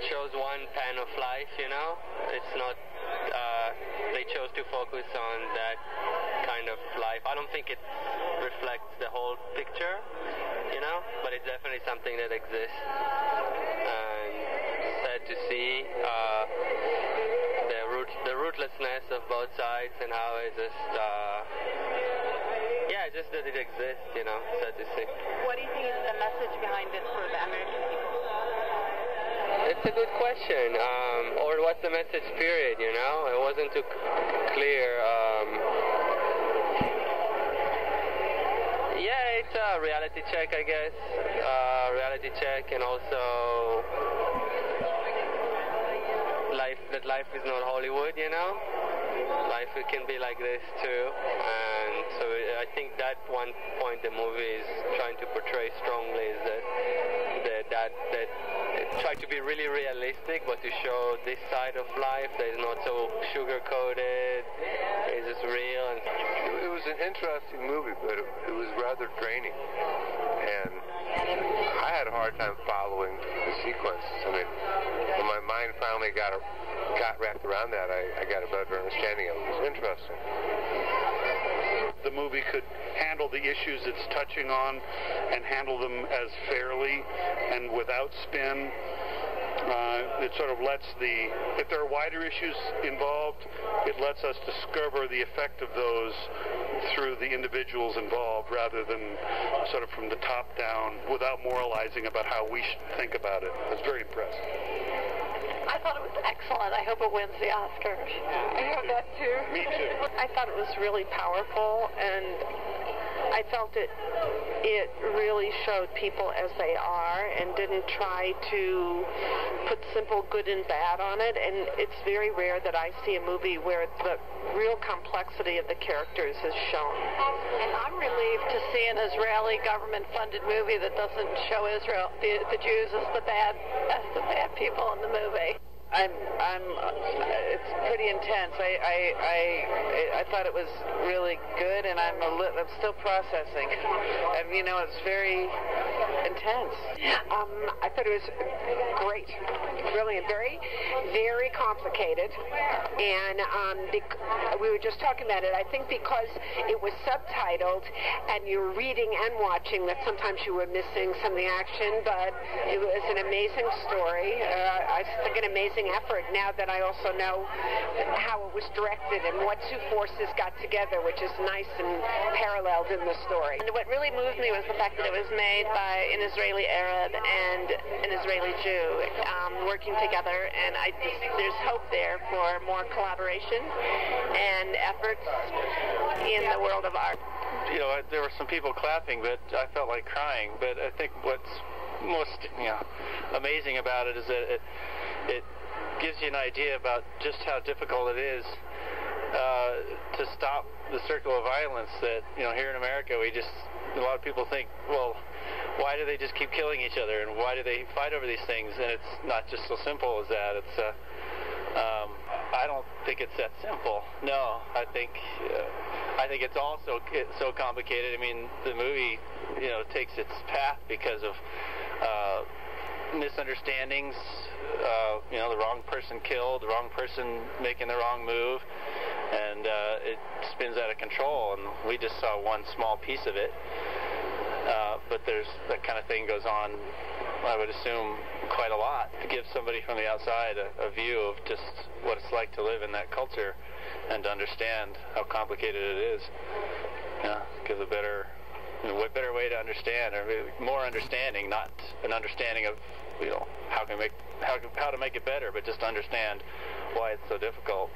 shows one pan of life, you know. It's not, they chose to focus on that kind of life. I don't think it reflects the whole picture, you know, but it's definitely something that exists. And sad to see the rootlessness of both sides and how it just, just that it exists, you know, sad to see. What do you think is the message behind it for the American people? It's a good question. Or what's the message, period, you know? It wasn't too clear. Yeah, it's a reality check, I guess. Reality check, and also life is not Hollywood, you know? Life it can be like this too. And so I think that one point the movie is trying to portray strongly is that it tried to be really realistic, but to show this side of life that is not so sugar-coated, it's just real. And it was an interesting movie, but it was rather draining. And I had a hard time following the sequences. I mean, when my mind finally got wrapped around that, I got a better understanding of it. It was interesting. The movie could handle the issues it's touching on and handle them as fairly and without spin. It sort of lets if there are wider issues involved, it lets us discover the effect of those through the individuals involved rather than sort of from the top down without moralizing about how we should think about it. I was very impressed. I thought it was excellent. I hope it wins the Oscar. I hope that too. Me too. I thought it was really powerful, and I felt it really showed people as they are and didn't try to put simple good and bad on it. And it's very rare that I see a movie where the real complexity of the characters is shown. And I'm relieved to see an Israeli government-funded movie that doesn't show Israel, the Jews as the bad people in the movie. It's pretty intense. I thought it was really good, and I'm still processing. You know, it's very intense. I thought it was great, brilliant, very, very complicated, and we were just talking about it. I think because it was subtitled and you were reading and watching, that sometimes you were missing some of the action, but it was an amazing story. I think an amazing effort now that I also know how it was directed and what two forces got together, which is nice and paralleled in the story. And what really moved me was the fact that it was made by an Israeli Arab and an Israeli Jew working together, and there's hope there for more collaboration and efforts in the world of art. You know, there were some people clapping, but I felt like crying. But I think what's most amazing about it is that it gives you an idea about just how difficult it is to stop the circle of violence that, here in America, a lot of people think, well, why do they just keep killing each other, and why do they fight over these things? And it's not just so simple as that. It's I don't think it's that simple. No, I think it's also so complicated. I mean, the movie, takes its path because of misunderstandings, the wrong person killed, the wrong person making the wrong move, and it spins out of control, and we just saw one small piece of it. But that kind of thing goes on, I would assume, quite a lot. To give somebody from the outside a view of just what it's like to live in that culture and to understand how complicated it is. Gives a better way to understand, or more understanding, not an understanding of how to make it better, but just understand why it's so difficult.